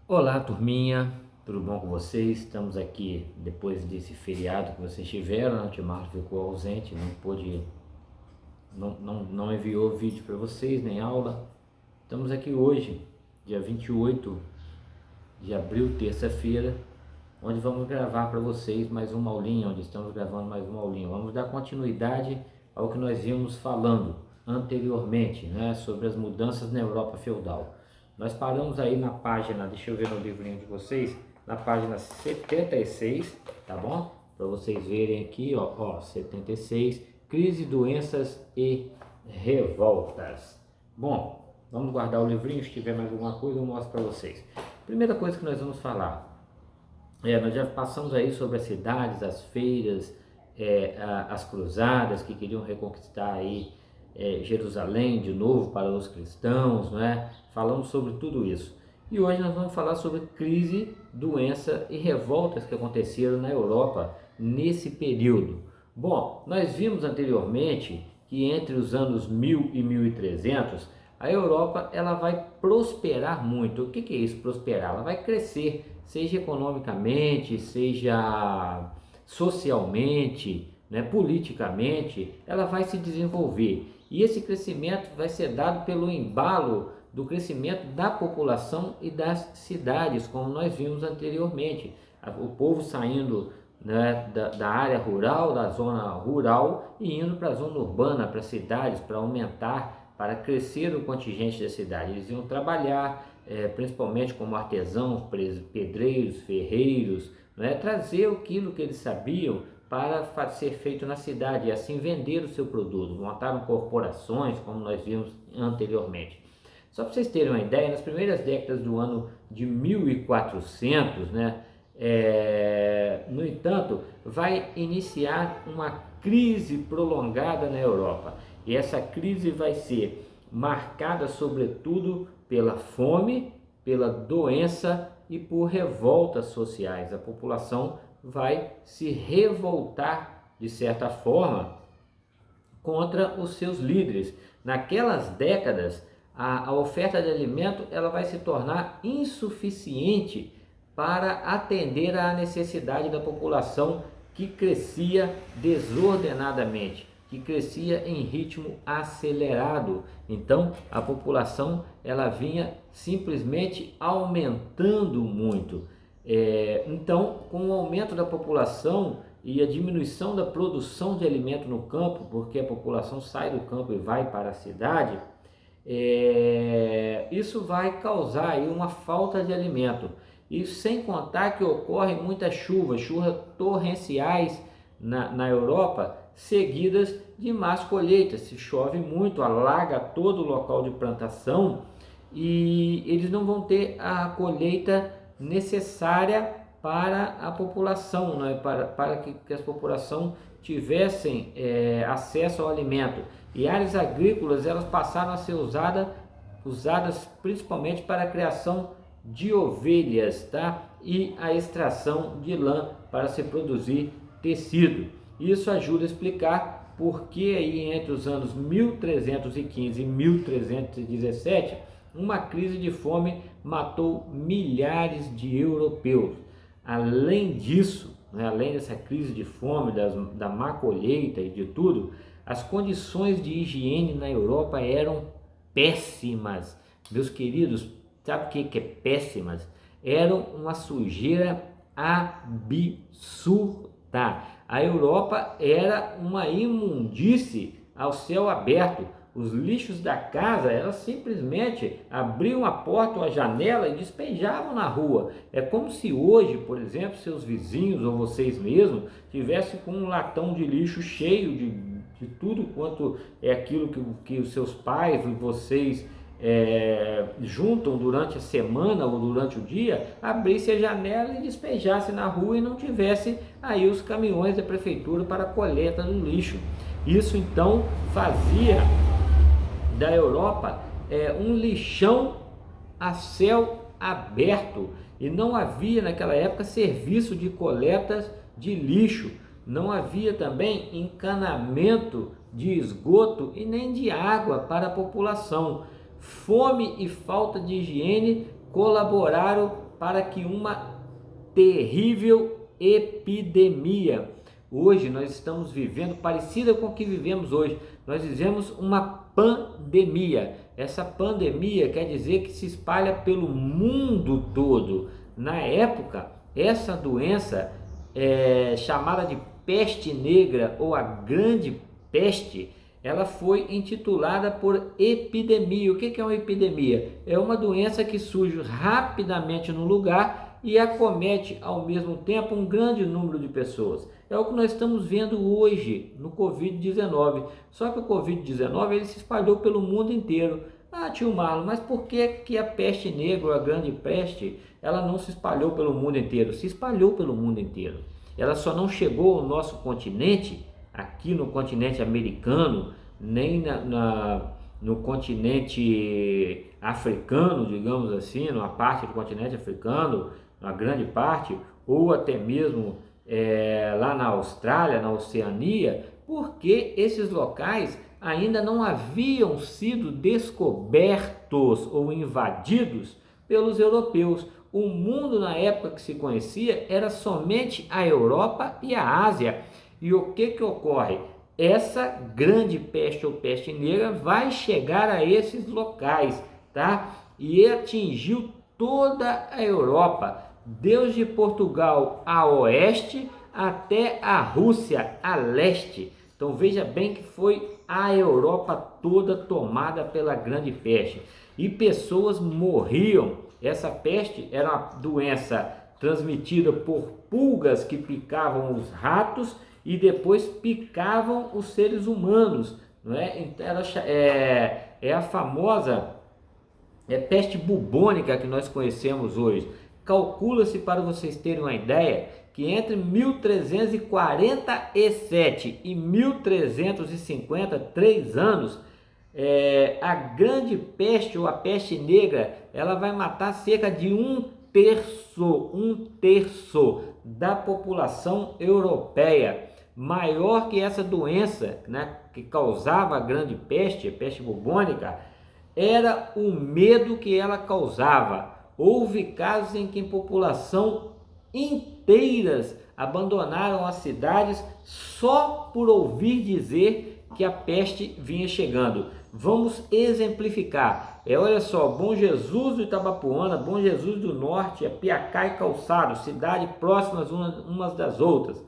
Olá, turminha, tudo bom com vocês? Estamos aqui depois desse feriado que vocês tiveram, né? O Timarlo ficou ausente, não pôde, não enviou vídeo para vocês, nem aula. Estamos aqui hoje, dia 28 de abril, terça-feira, onde vamos gravar para vocês mais uma aulinha, onde estamos gravando mais uma aulinha. Vamos dar continuidade ao que nós vimos falando anteriormente, né? Sobre as mudanças na Europa feudal. Nós paramos aí na página, deixa eu ver no livrinho de vocês, na página 76, tá bom? Para vocês verem aqui, ó, 76, crise, doenças e revoltas. Bom, vamos guardar o livrinho, se tiver mais alguma coisa eu mostro para vocês. Primeira coisa que nós vamos falar, nós já passamos aí sobre as cidades, as feiras, as cruzadas que queriam reconquistar aí Jerusalém de novo para os cristãos, não é? Falamos sobre tudo isso. E hoje nós vamos falar sobre crise, doença e revoltas que aconteceram na Europa nesse período. Bom, nós vimos anteriormente que entre os anos 1000 e 1300 a Europa ela vai prosperar muito. O que é isso, prosperar? Ela vai crescer, seja economicamente, seja socialmente, né, politicamente, ela vai se desenvolver. E esse crescimento vai ser dado pelo embalo do crescimento da população e das cidades, como nós vimos anteriormente. O povo saindo, né, da área rural, da zona rural, e indo para a zona urbana, para as cidades, para aumentar, para crescer o contingente da cidade. Eles iam trabalhar, principalmente como artesãos, pedreiros, ferreiros, né, trazer aquilo que eles sabiam para ser feito na cidade e assim vender o seu produto. Montaram corporações, como nós vimos anteriormente. Só para vocês terem uma ideia, nas primeiras décadas do ano de 1400, né, no entanto, vai iniciar uma crise prolongada na Europa. E essa crise vai ser marcada sobretudo pela fome, pela doença e por revoltas sociais. A população vai se revoltar de certa forma contra os seus líderes. Naquelas décadas, a oferta de alimento ela vai se tornar insuficiente para atender à necessidade da população que crescia desordenadamente, que crescia em ritmo acelerado. Então, a população ela vinha simplesmente aumentando muito. Então, com o aumento da população e a diminuição da produção de alimento no campo, porque a população sai do campo e vai para a cidade, isso vai causar aí uma falta de alimento. E sem contar que ocorrem muitas chuvas torrenciais na Europa, seguidas de más colheitas. Se chove muito, alaga todo o local de plantação e eles não vão ter a colheita necessária para a população, né? para que a população tivessem acesso ao alimento. E áreas agrícolas elas passaram a ser usadas principalmente para a criação de ovelhas, tá? E a extração de lã para se produzir tecido. Isso ajuda a explicar por que aí entre os anos 1315 e 1317 uma crise de fome matou milhares de europeus. Além disso, né, além dessa crise de fome, da má colheita e de tudo, as condições de higiene na Europa eram péssimas. Meus queridos, sabe o que é péssimas? Eram uma sujeira absurda. A Europa era uma imundície ao céu aberto. Os lixos da casa, elas simplesmente abriam a porta ou a janela e despejavam na rua. É como se hoje, por exemplo, seus vizinhos ou vocês mesmos tivessem com um latão de lixo cheio de tudo quanto é aquilo que os seus pais e vocês juntam durante a semana ou durante o dia, abrisse a janela e despejasse na rua e não tivesse aí os caminhões da prefeitura para a coleta do lixo. Isso então fazia da Europa um lixão a céu aberto, e não havia naquela época serviço de coletas de lixo, não havia também encanamento de esgoto e nem de água para a população. Fome e falta de higiene colaboraram para que uma terrível epidemia. Hoje nós estamos vivendo parecida com o que vivemos hoje. Nós vivemos uma pandemia. Essa pandemia quer dizer que se espalha pelo mundo todo. Na época, essa doença chamada de peste negra ou a grande peste, ela foi intitulada por epidemia. O que é uma epidemia? É uma doença que surge rapidamente no lugar e acomete ao mesmo tempo um grande número de pessoas. É o que nós estamos vendo hoje no Covid-19. Só que o Covid-19 ele se espalhou pelo mundo inteiro. Ah, tio Marlon, mas por que a peste negra, ou a grande peste, ela não se espalhou pelo mundo inteiro? Se espalhou pelo mundo inteiro. Ela só não chegou ao nosso continente, aqui no continente americano, nem no continente africano, digamos assim, numa parte do continente africano, uma grande parte, ou até mesmo lá na Austrália, na Oceania, porque esses locais ainda não haviam sido descobertos ou invadidos pelos europeus. O mundo na época que se conhecia era somente a Europa e a Ásia. E o que ocorre? Essa grande peste ou peste negra vai chegar a esses locais, tá? E atingiu toda a Europa, desde Portugal a oeste até a Rússia a leste. Então veja bem que foi a Europa toda tomada pela grande peste e pessoas morriam. Essa peste era uma doença transmitida por pulgas que picavam os ratos e depois picavam os seres humanos, não é? Então, ela é a famosa peste bubônica que nós conhecemos hoje. Calcula-se, para vocês terem uma ideia, que entre 1347 e 1350, 3 anos, a grande peste ou a peste negra, ela vai matar cerca de um terço da população europeia. Maior que essa doença, né, que causava a grande peste, a peste bubônica, era o medo que ela causava. Houve casos em que população inteiras abandonaram as cidades só por ouvir dizer que a peste vinha chegando. Vamos exemplificar. Olha só, Bom Jesus do Itabapoana, Bom Jesus do Norte, Piacá e Calçado, cidades próximas umas das outras.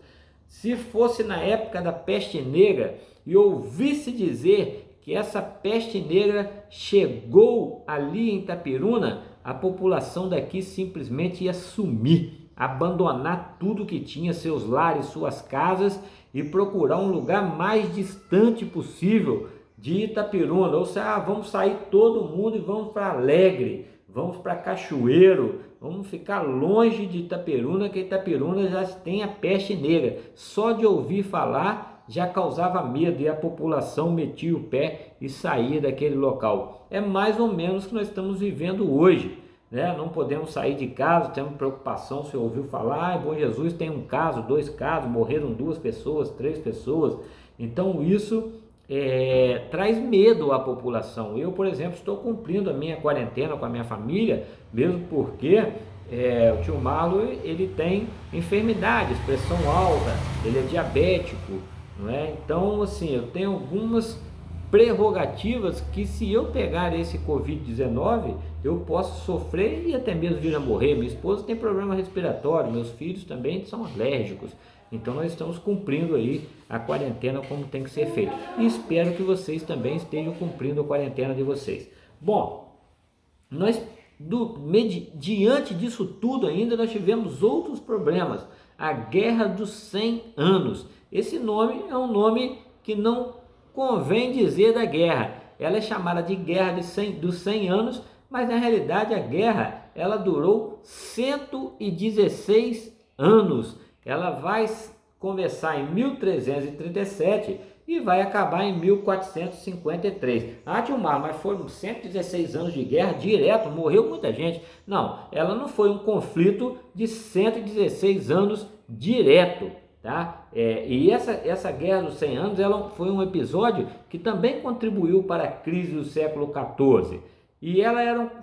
Se fosse na época da peste negra e ouvisse dizer que essa peste negra chegou ali em Itapiruna, a população daqui simplesmente ia sumir, abandonar tudo que tinha, seus lares, suas casas, e procurar um lugar mais distante possível de Itapiruna. Ou seja, vamos sair todo mundo e vamos para Alegre, vamos para Cachoeiro, vamos ficar longe de Itapiruna, que Itapiruna já tem a peste negra. Só de ouvir falar já causava medo e a população metia o pé e saía daquele local. É mais ou menos o que nós estamos vivendo hoje, né? Não podemos sair de casa, temos preocupação. Se ouviu falar, Bom Jesus tem um caso, 2 casos, morreram 2 pessoas, 3 pessoas. Então isso traz medo à população. Eu, por exemplo, estou cumprindo a minha quarentena com a minha família, mesmo porque o tio Marlon, ele tem enfermidades, pressão alta, ele é diabético, não é? Então, assim, eu tenho algumas prerrogativas que, se eu pegar esse Covid-19, eu posso sofrer e até mesmo vir a morrer. Minha esposa tem problema respiratório, meus filhos também são alérgicos. Então nós estamos cumprindo aí a quarentena como tem que ser feito. E espero que vocês também estejam cumprindo a quarentena de vocês. Bom, diante disso tudo ainda nós tivemos outros problemas. A Guerra dos 100 Anos. Esse nome é um nome que não convém dizer da guerra. Ela é chamada de Guerra dos 100 Anos, mas na realidade a guerra ela durou 116 anos. Ela vai começar em 1337 e vai acabar em 1453. Ah, tio Mar, mas foram 116 anos de guerra direto, morreu muita gente. Não, ela não foi um conflito de 116 anos direto, tá? E essa Guerra dos 100 Anos, ela foi um episódio que também contribuiu para a crise do século XIV. E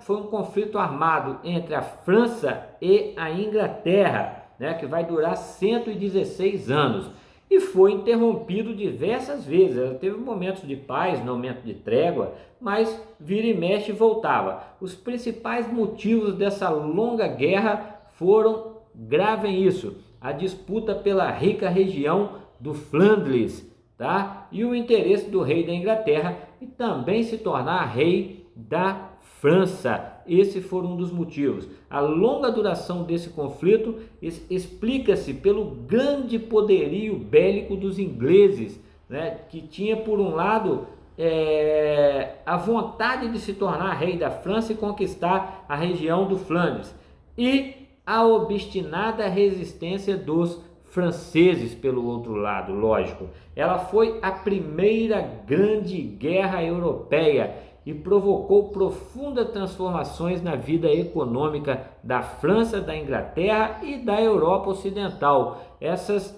foi um conflito armado entre a França e a Inglaterra, né, que vai durar 116 anos. E foi interrompido diversas vezes. Ela teve momentos de paz, momentos de trégua, mas vira e mexe voltava. Os principais motivos dessa longa guerra foram, gravem isso, a disputa pela rica região do Flandres, tá? E o interesse do rei da Inglaterra e também se tornar rei da França. Esse foi um dos motivos. A longa duração desse conflito explica-se pelo grande poderio bélico dos ingleses, né, que tinha por um lado a vontade de se tornar rei da França e conquistar a região do Flandres, e a obstinada resistência dos franceses pelo outro lado, lógico. Ela foi a primeira grande guerra europeia e provocou profundas transformações na vida econômica da França, da Inglaterra e da Europa Ocidental. Essas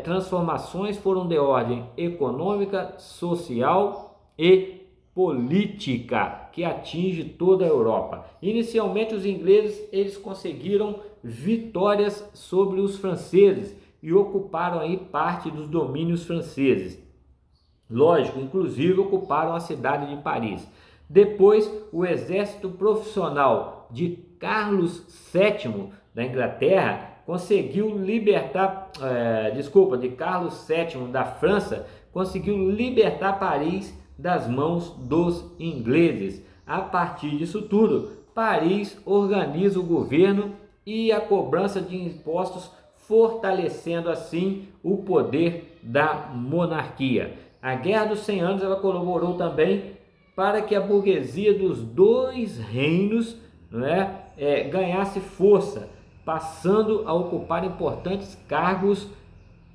transformações foram de ordem econômica, social e política, que atinge toda a Europa. Inicialmente os ingleses eles conseguiram vitórias sobre os franceses e ocuparam aí parte dos domínios franceses. Lógico, inclusive ocuparam a cidade de Paris. Depois, o exército profissional de Carlos VII da Inglaterra conseguiu libertar, de Carlos VII da França, conseguiu libertar Paris das mãos dos ingleses. A partir disso tudo, Paris organiza o governo e a cobrança de impostos, fortalecendo assim o poder da monarquia. A Guerra dos 100 Anos ela colaborou também para que a burguesia dos dois reinos, ganhasse força, passando a ocupar importantes cargos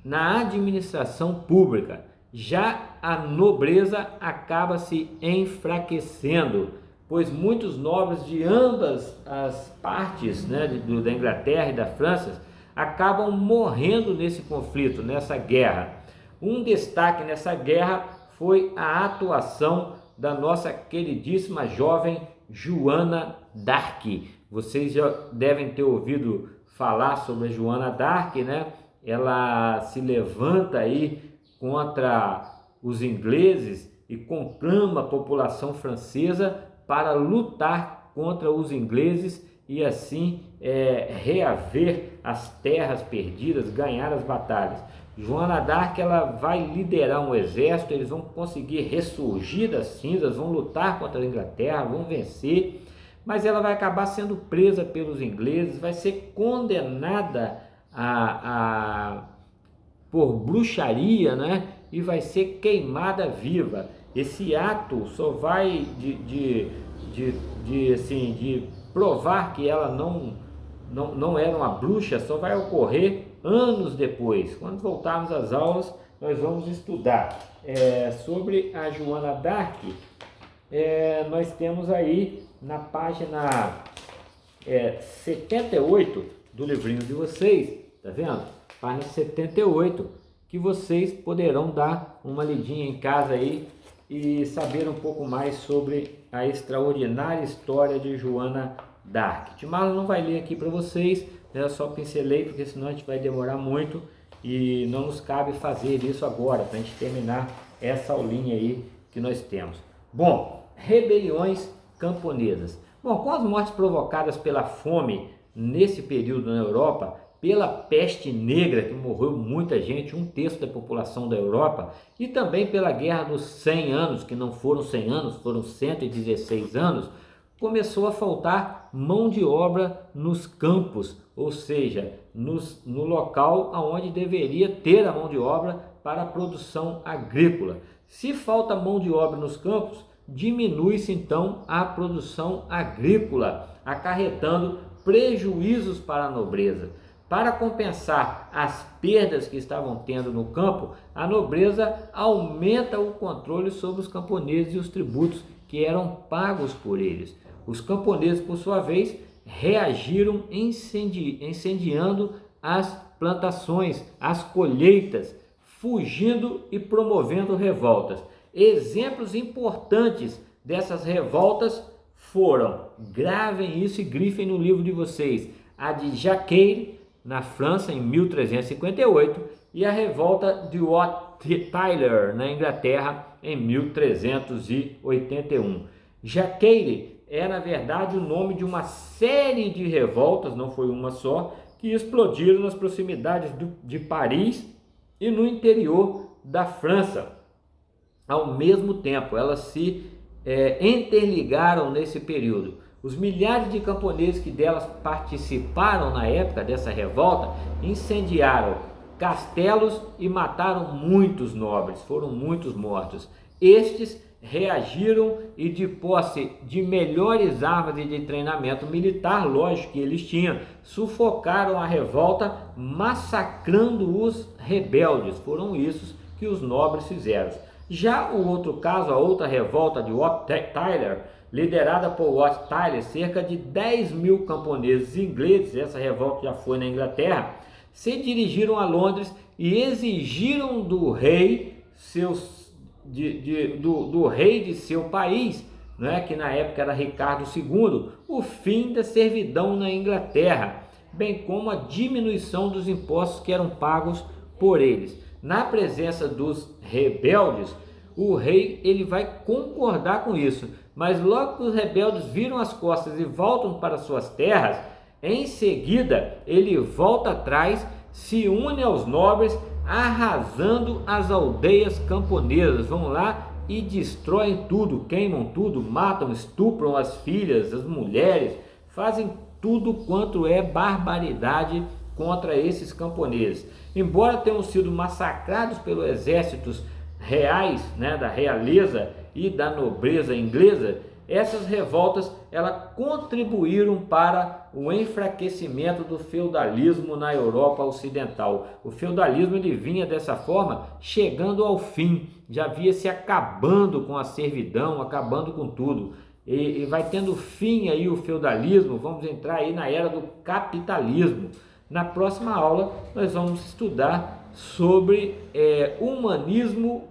na administração pública. Já a nobreza acaba se enfraquecendo, pois muitos nobres de ambas as partes, da Inglaterra e da França, acabam morrendo nesse conflito, nessa guerra. Um destaque nessa guerra foi a atuação da nossa queridíssima jovem Joana d'Arc. Vocês já devem ter ouvido falar sobre a Joana d'Arc, né? Ela se levanta aí contra os ingleses e conclama a população francesa para lutar contra os ingleses e assim reaver as terras perdidas, ganhar as batalhas. Joana d'Arc ela vai liderar um exército, eles vão conseguir ressurgir das cinzas, vão lutar contra a Inglaterra, vão vencer, mas ela vai acabar sendo presa pelos ingleses, vai ser condenada por bruxaria, né? E vai ser queimada viva. Esse ato só vai de provar que ela não era uma bruxa, só vai ocorrer anos depois. Quando voltarmos às aulas, nós vamos estudar sobre a Joana d'Arc. Nós temos aí na página 78 do livrinho de vocês, tá vendo? Página 78, que vocês poderão dar uma lidinha em casa aí e saber um pouco mais sobre a extraordinária história de Joana d'Arc. Timalo não vai ler aqui para vocês, né? Só pincelei, porque senão a gente vai demorar muito e não nos cabe fazer isso agora, para a gente terminar essa aulinha aí que nós temos. Bom, rebeliões camponesas. Bom, com as mortes provocadas pela fome nesse período na Europa, pela peste negra, que morreu muita gente, 1/3 da população da Europa, e também pela Guerra dos 100 anos, que não foram 100 anos, foram 116 anos, começou a faltar mão de obra nos campos, ou seja, no local onde deveria ter a mão de obra para a produção agrícola. Se falta mão de obra nos campos, diminui-se então a produção agrícola, acarretando prejuízos para a nobreza. Para compensar as perdas que estavam tendo no campo, a nobreza aumenta o controle sobre os camponeses e os tributos que eram pagos por eles. Os camponeses, por sua vez, reagiram incendiando as plantações, as colheitas, fugindo e promovendo revoltas. Exemplos importantes dessas revoltas foram, gravem isso e grifem no livro de vocês, a de Jacqueline, na França, em 1358, e a revolta de Wat Tyler, na Inglaterra, em 1381. Jacqueline é, na verdade, o nome de uma série de revoltas, não foi uma só, que explodiram nas proximidades de Paris e no interior da França. Ao mesmo tempo, elas se interligaram nesse período. Os milhares de camponeses que delas participaram na época dessa revolta incendiaram castelos e mataram muitos nobres, foram muitos mortos. Estes reagiram e, de posse de melhores armas e de treinamento militar, lógico que eles tinham, sufocaram a revolta, massacrando os rebeldes. Foram isso que os nobres fizeram. Já o outro caso, a outra revolta de Wat Tyler, liderada por Wat Tyler, cerca de 10 mil camponeses ingleses, essa revolta já foi na Inglaterra, se dirigiram a Londres e exigiram do rei do rei de seu país, né, que na época era Ricardo II, o fim da servidão na Inglaterra, bem como a diminuição dos impostos que eram pagos por eles. Na presença dos rebeldes, o rei ele vai concordar com isso, mas logo que os rebeldes viram as costas e voltam para suas terras, em seguida ele volta atrás, se une aos nobres, arrasando as aldeias camponesas. Vão lá e destroem tudo, queimam tudo, matam, estupram as filhas, as mulheres, fazem tudo quanto é barbaridade contra esses camponeses. Embora tenham sido massacrados pelos exércitos reais, né, da realeza e da nobreza inglesa, essas revoltas elas contribuíram para o enfraquecimento do feudalismo na Europa Ocidental. O feudalismo ele vinha dessa forma, chegando ao fim, já via se acabando com a servidão, acabando com tudo. E vai tendo fim aí o feudalismo, vamos entrar aí na era do capitalismo. Na próxima aula nós vamos estudar sobre humanismo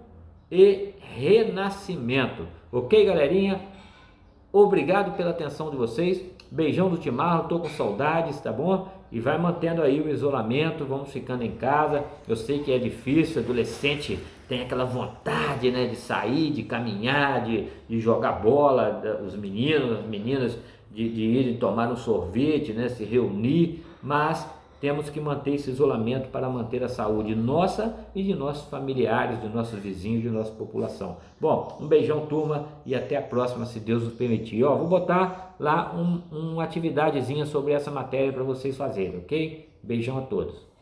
e renascimento. Ok, galerinha? Obrigado pela atenção de vocês. Beijão do Timarro, tô com saudades, tá bom? E vai mantendo aí o isolamento, vamos ficando em casa. Eu sei que é difícil, adolescente tem aquela vontade, né, de sair, de caminhar, de jogar bola, os meninos, as meninas de irem tomar um sorvete, né, se reunir, mas temos que manter esse isolamento para manter a saúde nossa e de nossos familiares, de nossos vizinhos, de nossa população. Bom, um beijão, turma, e até a próxima, se Deus nos permitir. Ó, vou botar lá uma atividadezinha sobre essa matéria para vocês fazerem, ok? Beijão a todos.